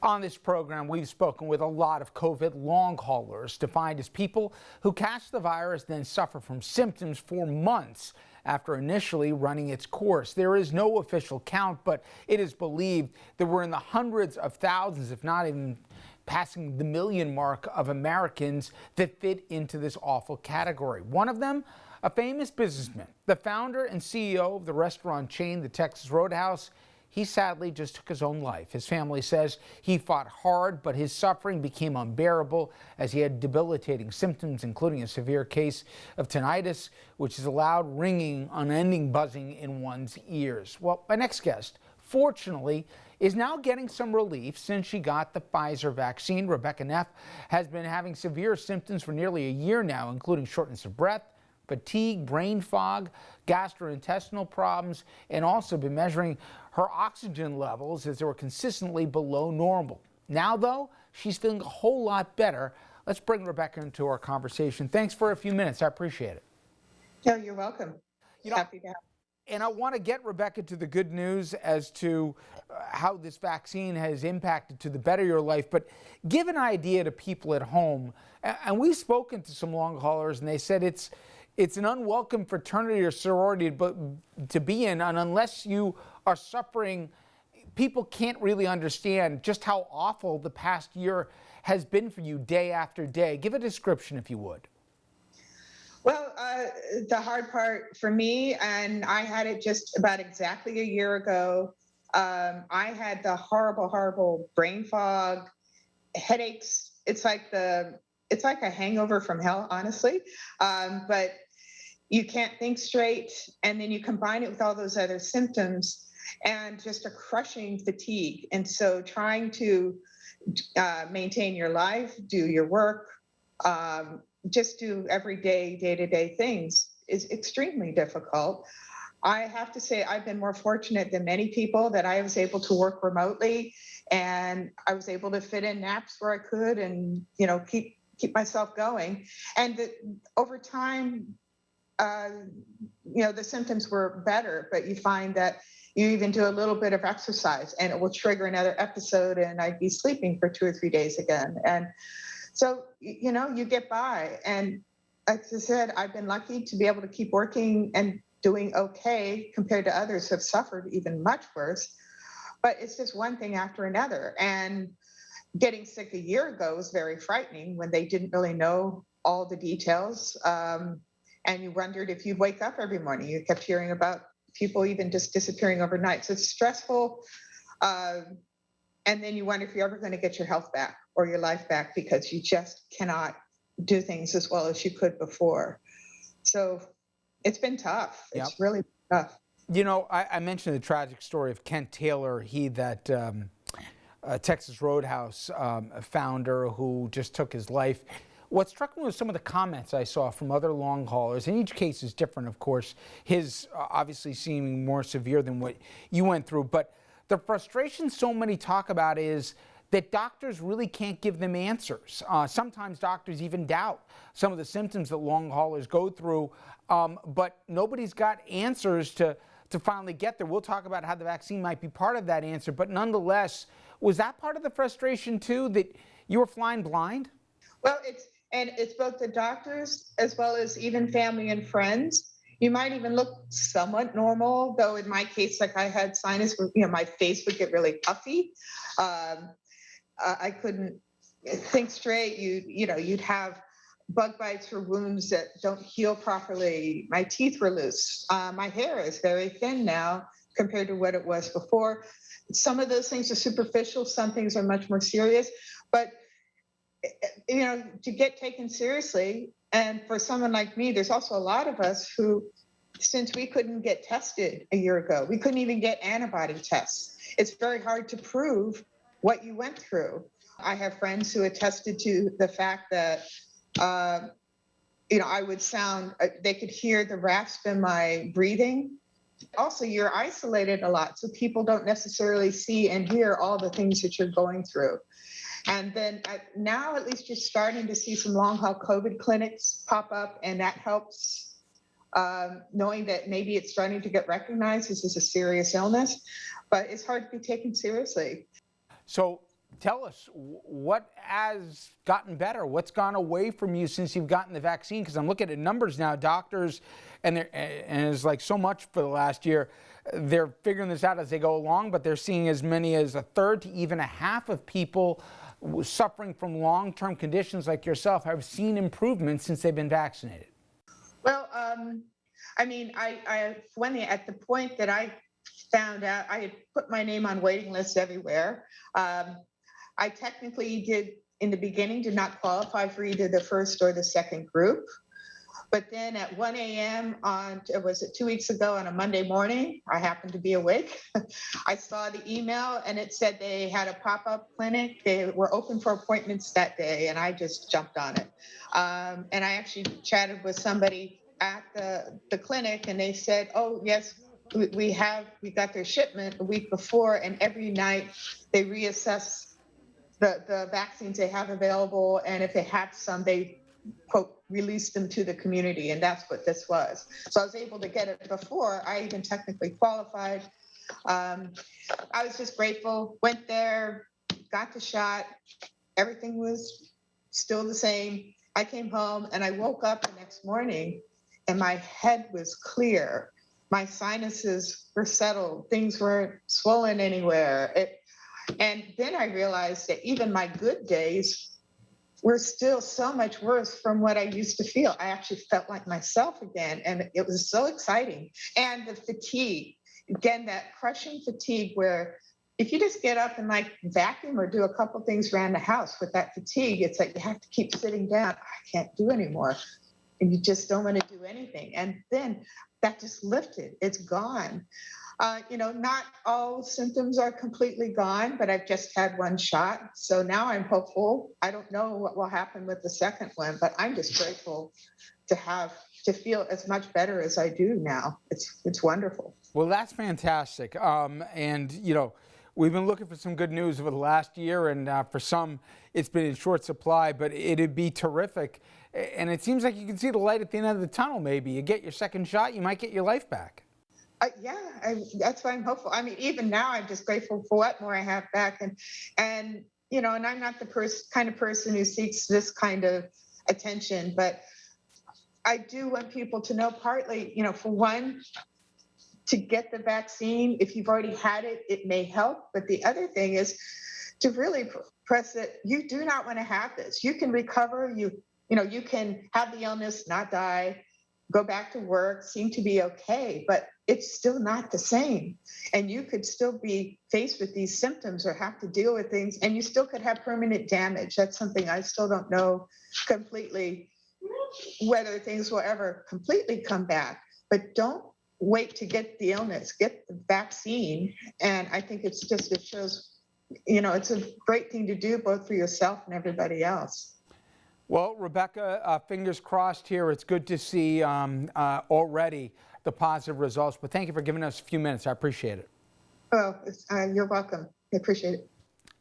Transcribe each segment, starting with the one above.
On this program, we've spoken with a lot of COVID long haulers, defined as people who catch the virus then suffer from symptoms for months after initially running its course. There is no official count, but it is believed that we're in the hundreds of thousands, if not even passing the million mark of Americans that fit into this awful category. One of them, a famous businessman, the founder and CEO of the restaurant chain, the Texas Roadhouse. He sadly just took his own life. His family says he fought hard, but his suffering became unbearable as he had debilitating symptoms, including a severe case of tinnitus, which is a loud ringing, unending buzzing in one's ears. Well, my next guest, fortunately, is now getting some relief since she got the Pfizer vaccine. Rebecca Neff has been having severe symptoms for nearly a year now, including shortness of breath, fatigue, brain fog, gastrointestinal problems, and also been measuring her oxygen levels as they were consistently below normal. Now, though, she's feeling a whole lot better. Let's bring Rebecca into our conversation. Thanks for a few minutes. I appreciate it. No, you're welcome. Happy to have. And I want to get Rebecca to the good news as to how this vaccine has impacted to the better your life, but give an idea to people at home. And we've spoken to some long haulers, and they said it's an unwelcome fraternity or sorority to be in, and unless you are suffering, people can't really understand just how awful the past year has been for you day after day. Give a description, if you would. Well, the hard part for me, and I had it just about exactly a year ago, I had the horrible, horrible brain fog, headaches. It's like a hangover from hell, honestly. But you can't think straight, and then you combine it with all those other symptoms and just a crushing fatigue. And so trying to maintain your life, do your work, just do everyday, day-to-day things is extremely difficult. I have to say I've been more fortunate than many people that I was able to work remotely, and I was able to fit in naps where I could and, keep myself going. And over time, the symptoms were better, but you find that you even do a little bit of exercise and it will trigger another episode and I'd be sleeping for 2 or 3 days again. And so, you get by. And as I said, I've been lucky to be able to keep working and doing okay compared to others who have suffered even much worse. But it's just one thing after another. And getting sick a year ago was very frightening when they didn't really know all the details. And you wondered if you'd wake up every morning. You kept hearing about people even just disappearing overnight. So it's stressful. And then you wonder if you're ever going to get your health back or your life back because you just cannot do things as well as you could before. So it's been tough. Yep. It's really tough. I mentioned the tragic story of Kent Taylor, that Texas Roadhouse founder who just took his life. What struck me was some of the comments I saw from other long haulers, and each case is different, of course, his obviously seeming more severe than what you went through. But the frustration so many talk about is that doctors really can't give them answers. Sometimes doctors even doubt some of the symptoms that long haulers go through, but nobody's got answers to finally get there. We'll talk about how the vaccine might be part of that answer, but nonetheless, was that part of the frustration too, that you were flying blind? Well, it's both the doctors as well as even family and friends. You might even look somewhat normal, though in my case, like I had sinus, my face would get really puffy. I couldn't think straight. You'd have bug bites or wounds that don't heal properly. My teeth were loose. My hair is very thin now compared to what it was before. Some of those things are superficial. Some things are much more serious. But to get taken seriously, and for someone like me, there's also a lot of us who, since we couldn't get tested a year ago, we couldn't even get antibody tests. It's very hard to prove what you went through. I have friends who attested to the fact that, I would sound, they could hear the rasp in my breathing. Also, you're isolated a lot, so people don't necessarily see and hear all the things that you're going through. And then now at least you're starting to see some long haul COVID clinics pop up, and that helps, knowing that maybe it's starting to get recognized. This is a serious illness, but it's hard to be taken seriously. So Tell us what has gotten better, what's gone away from you since you've gotten the vaccine, because I'm looking at numbers now, doctors, and it's like so much for the last year, they're figuring this out as they go along, but they're seeing as many as a third to even a half of people suffering from long-term conditions like yourself have seen improvements since they've been vaccinated. Well, I mean, at the point that I found out, I had put my name on waiting lists everywhere. I technically in the beginning, did not qualify for either the first or the second group. But then at 1 a.m. was it 2 weeks ago on a Monday morning, I happened to be awake. I saw the email and it said they had a pop-up clinic. They were open for appointments that day, and I just jumped on it. And I actually chatted with somebody at the clinic, and they said, oh, yes, we got their shipment a week before, and every night they reassess the vaccines they have available, and if they have some, they quote release them to the community, and that's what this was. So I was able to get it before I even technically qualified. I was just grateful. Went there, got the shot. Everything was still the same. I came home and I woke up the next morning, and my head was clear. My sinuses were settled. Things weren't swollen anywhere. And then I realized that even my good days were still so much worse from what I used to feel. I actually felt like myself again, and it was so exciting. And the fatigue, again, that crushing fatigue where if you just get up and like vacuum or do a couple things around the house with that fatigue, it's like you have to keep sitting down. I can't do anymore. And you just don't want to do anything. And then that just lifted. It's gone. Not all symptoms are completely gone, but I've just had one shot. So now I'm hopeful. I don't know what will happen with the second one, but I'm just grateful to feel as much better as I do now. It's wonderful. Well, that's fantastic. We've been looking for some good news over the last year, and for some, it's been in short supply, but it'd be terrific. And it seems like you can see the light at the end of the tunnel, maybe. You get your second shot, you might get your life back. That's why I'm hopeful. I mean, even now, I'm just grateful for what more I have back. And I'm not the kind of person who seeks this kind of attention, but I do want people to know partly, for one, to get the vaccine. If you've already had it, it may help. But the other thing is to really press it. You do not want to have this. You can recover. You can have the illness, not die, go back to work, seem to be okay, but it's still not the same. And you could still be faced with these symptoms or have to deal with things, and you still could have permanent damage. That's something I still don't know completely whether things will ever completely come back. But don't wait to get the illness, get the vaccine. And I think it shows, it's a great thing to do both for yourself and everybody else. Well, Rebecca, fingers crossed here. It's good to see already the positive results, but thank you for giving us a few minutes. I appreciate it. Oh, you're welcome. I appreciate it.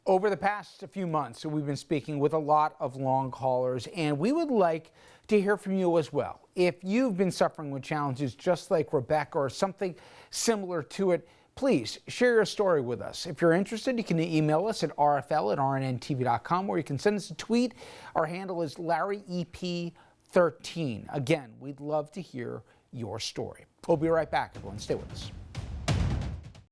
Over the past few months, we've been speaking with a lot of long haulers, and we would like to hear from you as well. If you've been suffering with challenges just like Rebecca or something similar to it, please share your story with us. If you're interested, you can email us at rfl@rnntv.com, or you can send us a tweet. Our handle is LarryEP13. Again, we'd love to hear your story. We'll be right back, everyone. Stay with us.